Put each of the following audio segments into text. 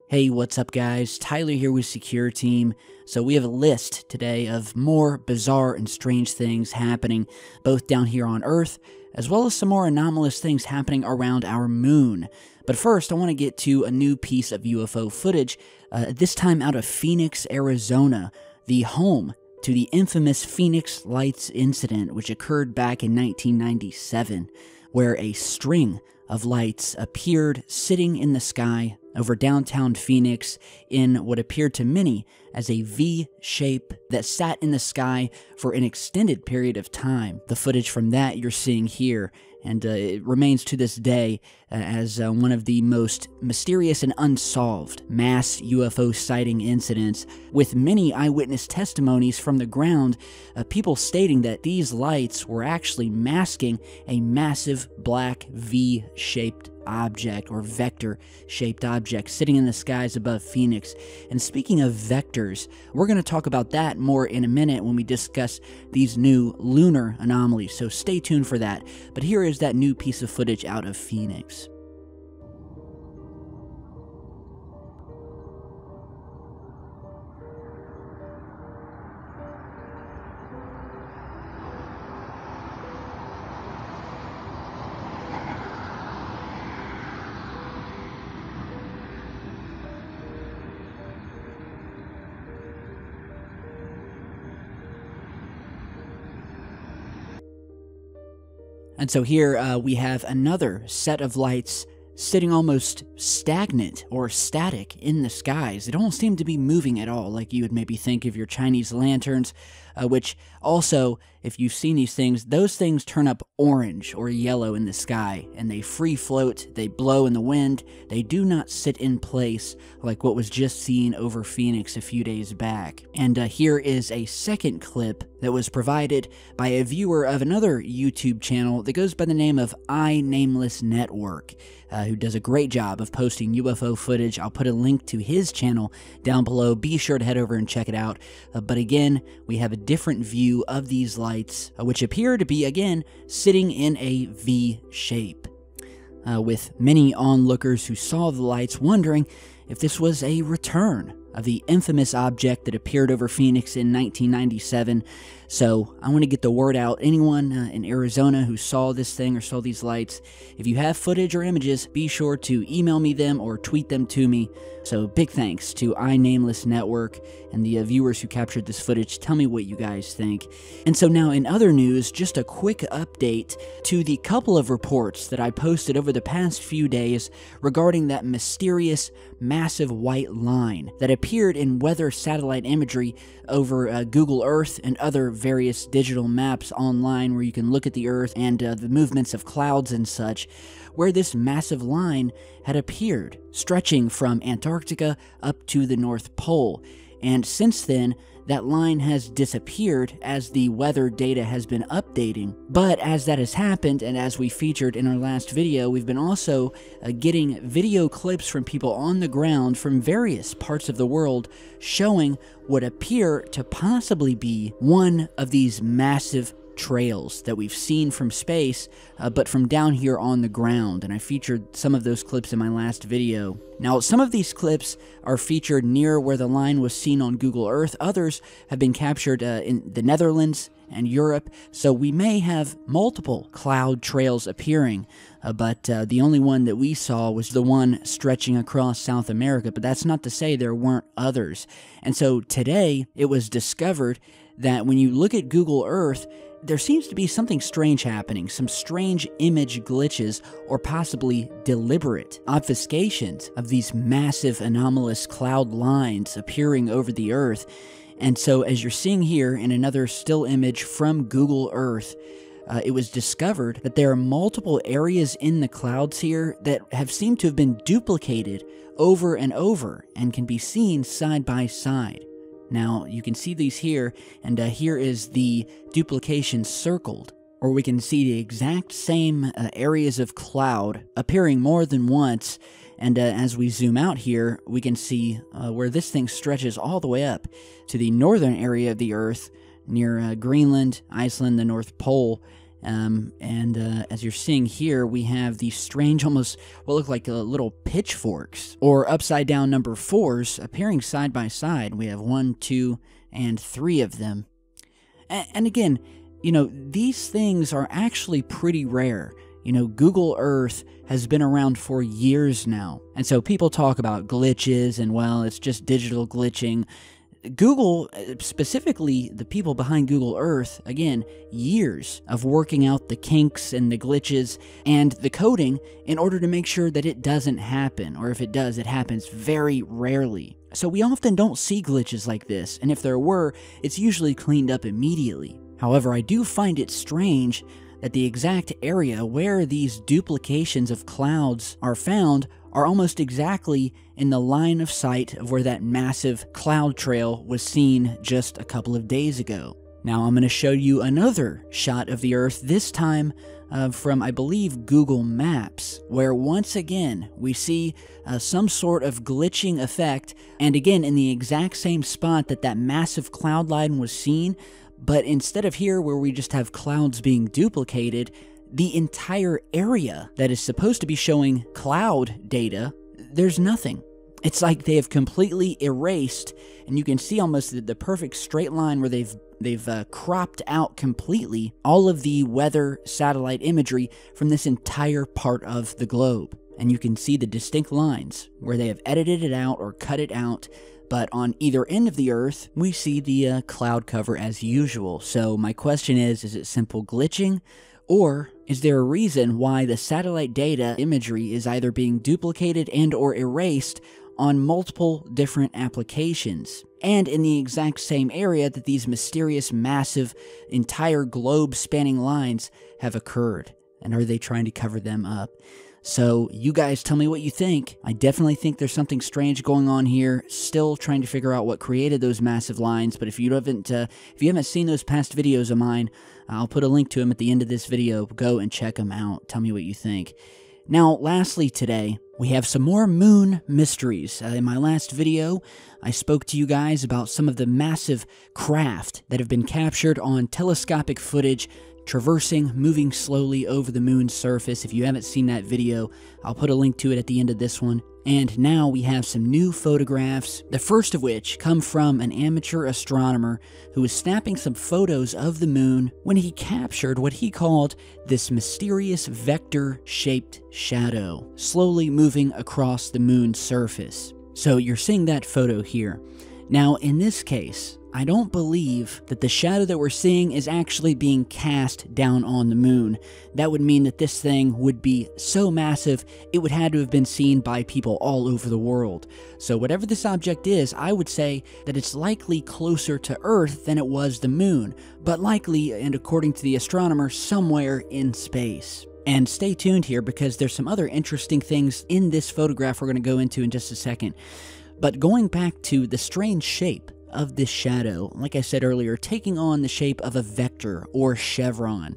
Hey, what's up guys? Tyler here with Secureteam. So we have a list today of more bizarre and strange things happening both down here on Earth, as well as some more anomalous things happening around our moon. But first, I want to get to a new piece of UFO footage, this time out of Phoenix, Arizona, the home to the infamous Phoenix Lights incident, which occurred back in 1997, where a string of lights appeared sitting in the sky over downtown Phoenix in what appeared to many as a V shape that sat in the sky for an extended period of time. The footage from that you're seeing here, and it remains to this day as one of the most mysterious and unsolved mass UFO sighting incidents, with many eyewitness testimonies from the ground, people stating that these lights were actually masking a massive black V-shaped object or vector-shaped object sitting in the skies above Phoenix. And speaking of vectors, we're going to talk about that more in a minute when we discuss these new lunar anomalies, so stay tuned for that. But here is that new piece of footage out of Phoenix. And so here we have another set of lights sitting almost stagnant or static in the skies. They don't seem to be moving at all, like you would maybe think of your Chinese lanterns, which also, if you've seen these things, those things turn up orange or yellow in the sky, and they free float, they blow in the wind, they do not sit in place like what was just seen over Phoenix a few days back. And here is a second clip that was provided by a viewer of another YouTube channel that goes by the name of iNameless Network, who does a great job of posting UFO footage. I'll put a link to his channel down below. Be sure to head over and check it out. But again, we have a different view of these lights, which appear to be, again, sitting in a V shape, with many onlookers who saw the lights wondering if this was a return of the infamous object that appeared over Phoenix in 1997. So I want to get the word out. Anyone in Arizona who saw this thing or saw these lights, if you have footage or images, be sure to email me them or tweet them to me. So big thanks to iNameless Network and the viewers who captured this footage. Tell me what you guys think. And so now in other news, just a quick update to the couple of reports that I posted over the past few days regarding that mysterious massive white line that appeared in weather satellite imagery over Google Earth and other various digital maps online where you can look at the Earth and the movements of clouds and such, where this massive line had appeared, stretching from Antarctica up to the North Pole. And since then, that line has disappeared as the weather data has been updating. But as that has happened, and as we featured in our last video, we've been also getting video clips from people on the ground from various parts of the world showing what appear to possibly be one of these massive trails that we've seen from space, but from down here on the ground, and I featured some of those clips in my last video. Now, some of these clips are featured near where the line was seen on Google Earth. Others have been captured in the Netherlands and Europe, so we may have multiple cloud trails appearing, but the only one that we saw was the one stretching across South America, but that's not to say there weren't others. And so today, it was discovered that when you look at Google Earth, there seems to be something strange happening, some strange image glitches, or possibly deliberate obfuscations of these massive anomalous cloud lines appearing over the Earth. And so as you're seeing here in another still image from Google Earth, it was discovered that there are multiple areas in the clouds here that have seemed to have been duplicated over and over and can be seen side by side. Now, you can see these here, and here is the duplication circled, or we can see the exact same areas of cloud appearing more than once, and as we zoom out here, we can see where this thing stretches all the way up to the northern area of the Earth, near Greenland, Iceland, the North Pole, As you're seeing here, we have these strange, almost what look like little pitchforks, or upside down number 4s appearing side by side. We have 1, 2, and 3 of them. And again, you know, these things are actually pretty rare. You know, Google Earth has been around for years now. And so people talk about glitches and, well, it's just digital glitching. Google, specifically the people behind Google Earth, again, years of working out the kinks and the glitches and the coding in order to make sure that it doesn't happen, or if it does, it happens very rarely. So we often don't see glitches like this, and if there were, it's usually cleaned up immediately. However, I do find it strange that the exact area where these duplications of clouds are found are almost exactly in the line of sight of where that massive cloud trail was seen just a couple of days ago. Now I'm going to show you another shot of the Earth, this time from, I believe, Google Maps, where once again we see some sort of glitching effect, and again in the exact same spot that that massive cloud line was seen, but instead of here where we just have clouds being duplicated, the entire area that is supposed to be showing cloud data, there's nothing. It's like they have completely erased, and you can see almost the perfect straight line where they've cropped out completely all of the weather satellite imagery from this entire part of the globe. And you can see the distinct lines where they have edited it out or cut it out. But on either end of the Earth, we see the cloud cover as usual. So my question is it simple glitching? Or is there a reason why the satellite data imagery is either being duplicated and or erased on multiple different applications, and in the exact same area that these mysterious, massive, entire globe-spanning lines have occurred? And are they trying to cover them up? So you guys tell me what you think. I definitely think there's something strange going on here. Still trying to figure out what created those massive lines. But if you haven't seen those past videos of mine, I'll put a link to them at the end of this video. Go and check them out. Tell me what you think. Now, lastly today, we have some more moon mysteries. In my last video, I spoke to you guys about some of the massive craft that have been captured on telescopic footage moving slowly over the moon's surface. If you haven't seen that video, I'll put a link to it at the end of this one. And now we have some new photographs, the first of which come from an amateur astronomer who was snapping some photos of the moon when he captured what he called this mysterious vector-shaped shadow, slowly moving across the moon's surface. So you're seeing that photo here. Now, in this case, I don't believe that the shadow that we're seeing is actually being cast down on the moon. That would mean that this thing would be so massive, it would have to have been seen by people all over the world. So whatever this object is, I would say that it's likely closer to Earth than it was the moon, but likely, and according to the astronomer, somewhere in space. And stay tuned here because there's some other interesting things in this photograph we're going to go into in just a second. But going back to the strange shape of this shadow, like I said earlier, taking on the shape of a vector or chevron.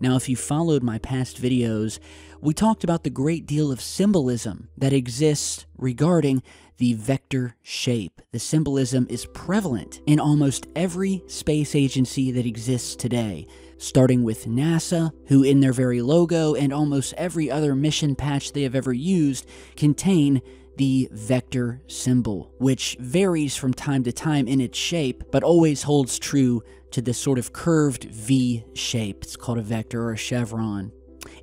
Now, if you followed my past videos, we talked about the great deal of symbolism that exists regarding the vector shape. The symbolism is prevalent in almost every space agency that exists today, starting with NASA, who in their very logo and almost every other mission patch they have ever used contain the vector symbol, which varies from time to time in its shape, but always holds true to this sort of curved V shape. It's called a vector or a chevron.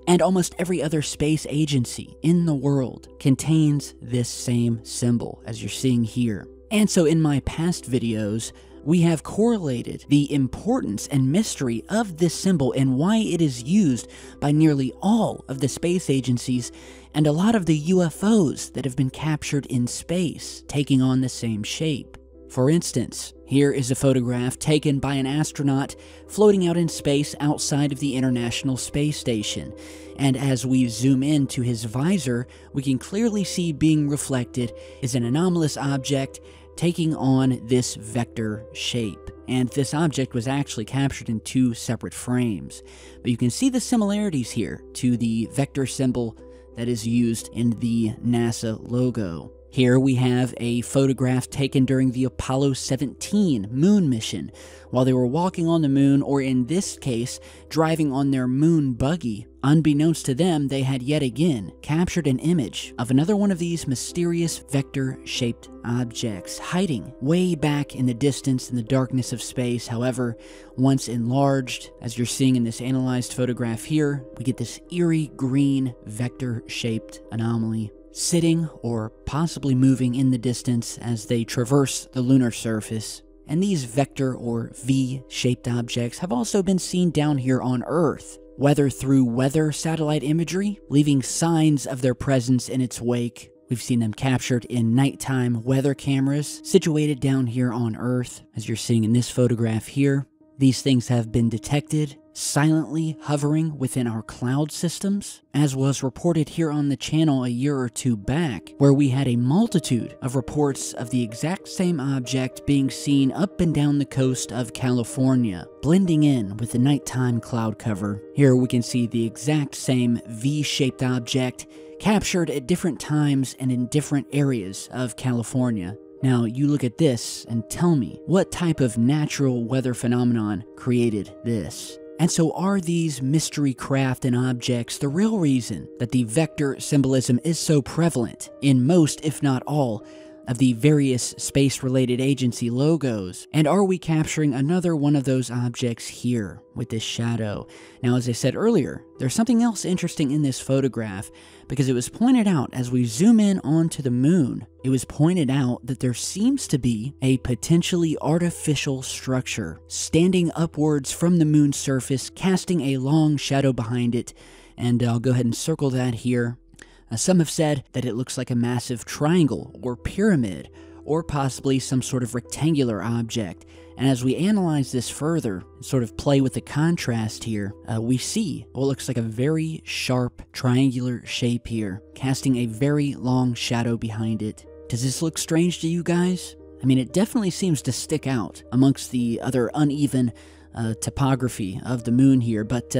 And almost every other space agency in the world contains this same symbol, as you're seeing here. And so in my past videos, we have correlated the importance and mystery of this symbol and why it is used by nearly all of the space agencies and a lot of the UFOs that have been captured in space, taking on the same shape. For instance, here is a photograph taken by an astronaut floating out in space outside of the International Space Station. And as we zoom in to his visor, we can clearly see being reflected is an anomalous object taking on this vector shape. And this object was actually captured in 2 separate frames. But you can see the similarities here to the vector symbol that is used in the NASA logo. Here we have a photograph taken during the Apollo 17 moon mission, while they were walking on the moon, or in this case, driving on their moon buggy. Unbeknownst to them, they had yet again captured an image of another one of these mysterious vector-shaped objects, hiding way back in the distance in the darkness of space. However, once enlarged, as you're seeing in this analyzed photograph here, we get this eerie green vector-shaped anomaly, sitting or possibly moving in the distance as they traverse the lunar surface. And these vector or V-shaped objects have also been seen down here on Earth, whether through weather satellite imagery, leaving signs of their presence in its wake. We've seen them captured in nighttime weather cameras situated down here on Earth, as you're seeing in this photograph here. These things have been detected silently hovering within our cloud systems, as was reported here on the channel a year or two back, where we had a multitude of reports of the exact same object being seen up and down the coast of California, blending in with the nighttime cloud cover. Here we can see the exact same V-shaped object captured at different times and in different areas of California. Now, you look at this and tell me, what type of natural weather phenomenon created this? And so are these mystery craft and objects the real reason that the vector symbolism is so prevalent in most, if not all, of the various space-related agency logos? And are we capturing another one of those objects here with this shadow? Now, as I said earlier, there's something else interesting in this photograph, because it was pointed out as we zoom in onto the moon, it was pointed out that there seems to be a potentially artificial structure standing upwards from the moon's surface, casting a long shadow behind it, and I'll go ahead and circle that here. Some have said that it looks like a massive triangle or pyramid, or possibly some sort of rectangular object. And as we analyze this further, sort of play with the contrast here, we see what looks like a very sharp triangular shape here, casting a very long shadow behind it. Does this look strange to you guys? I mean, it definitely seems to stick out amongst the other uneven topography of the moon here, but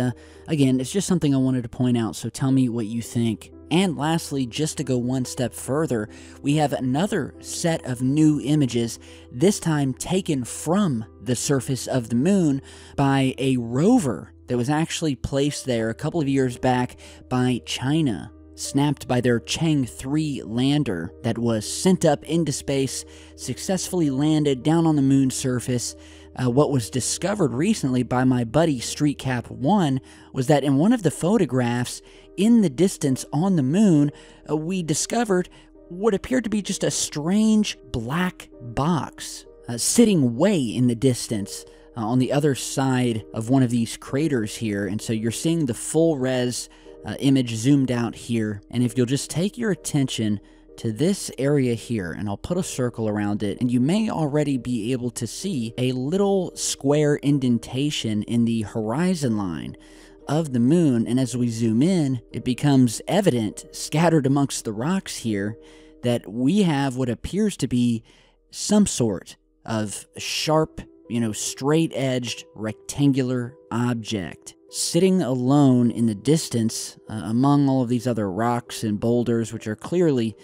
again, it's just something I wanted to point out, so tell me what you think. And lastly, just to go one step further, we have another set of new images, this time taken from the surface of the moon by a rover that was actually placed there a couple of years back by China, snapped by their Chang'e 3 lander that was sent up into space, successfully landed down on the moon's surface. What was discovered recently by my buddy StreetCap1 was that in one of the photographs in the distance on the moon, we discovered what appeared to be just a strange black box sitting way in the distance on the other side of one of these craters here. And so you're seeing the full res image zoomed out here. And if you'll just take your attention to this area here, and I'll put a circle around it, and you may already be able to see a little square indentation in the horizon line of the moon. And as we zoom in, it becomes evident, scattered amongst the rocks here, that we have what appears to be some sort of sharp, straight-edged rectangular object sitting alone in the distance among all of these other rocks and boulders, which are clearly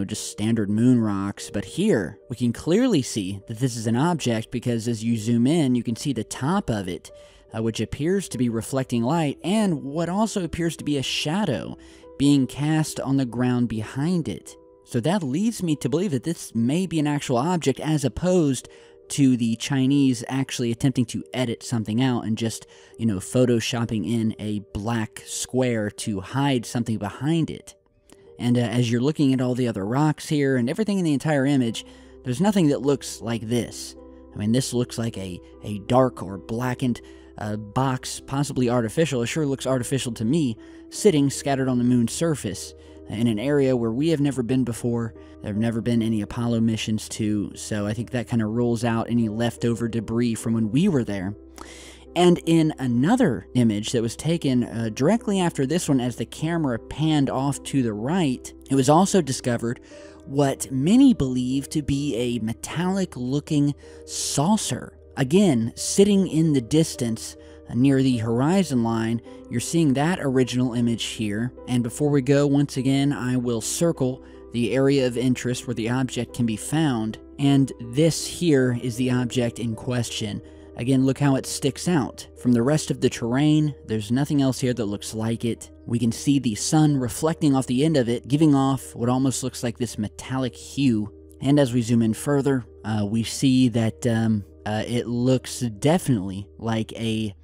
just standard moon rocks. But here, we can clearly see that this is an object, because as you zoom in, you can see the top of it, which appears to be reflecting light, and what also appears to be a shadow being cast on the ground behind it. So that leads me to believe that this may be an actual object, as opposed to the Chinese actually attempting to edit something out and just, photoshopping in a black square to hide something behind it. And as you're looking at all the other rocks here and everything in the entire image, there's nothing that looks like this. I mean, this looks like a dark or blackened box, possibly artificial. It sure looks artificial to me, sitting scattered on the moon's surface in an area where we have never been before. There have never been any Apollo missions to, so I think that kind of rules out any leftover debris from when we were there. And in another image that was taken directly after this one, as the camera panned off to the right, it was also discovered what many believe to be a metallic-looking saucer. Again, sitting in the distance near the horizon line. You're seeing that original image here. And before we go, once again, I will circle the area of interest where the object can be found, and this here is the object in question. Again, look how it sticks out. From the rest of the terrain, there's nothing else here that looks like it. We can see the sun reflecting off the end of it, giving off what almost looks like this metallic hue. And as we zoom in further, we see that it looks definitely like a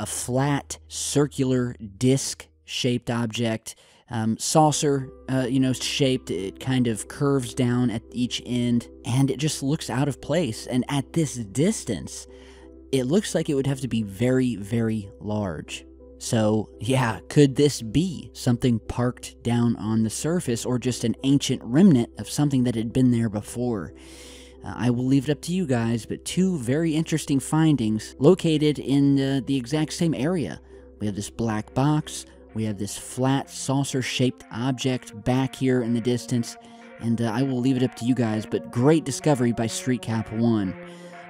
flat, circular, disc-shaped object. Saucer, shaped. It kind of curves down at each end, and it just looks out of place. And at this distance, it looks like it would have to be very, very large. So, yeah, could this be something parked down on the surface, or just an ancient remnant of something that had been there before? I will leave it up to you guys, but two very interesting findings located in the exact same area. We have this black box, we have this flat saucer-shaped object back here in the distance, and I will leave it up to you guys, but great discovery by StreetCap1.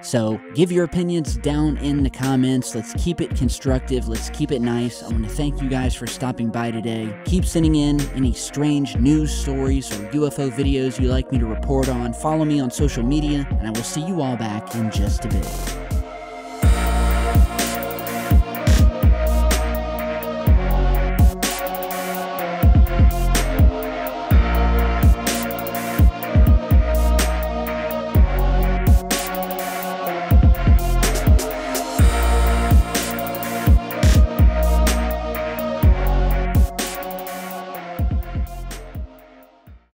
So, give your opinions down in the comments. Let's keep it constructive. Let's keep it nice. I want to thank you guys for stopping by today. Keep sending in any strange news stories or UFO videos you'd like me to report on. Follow me on social media, and I will see you all back in just a bit.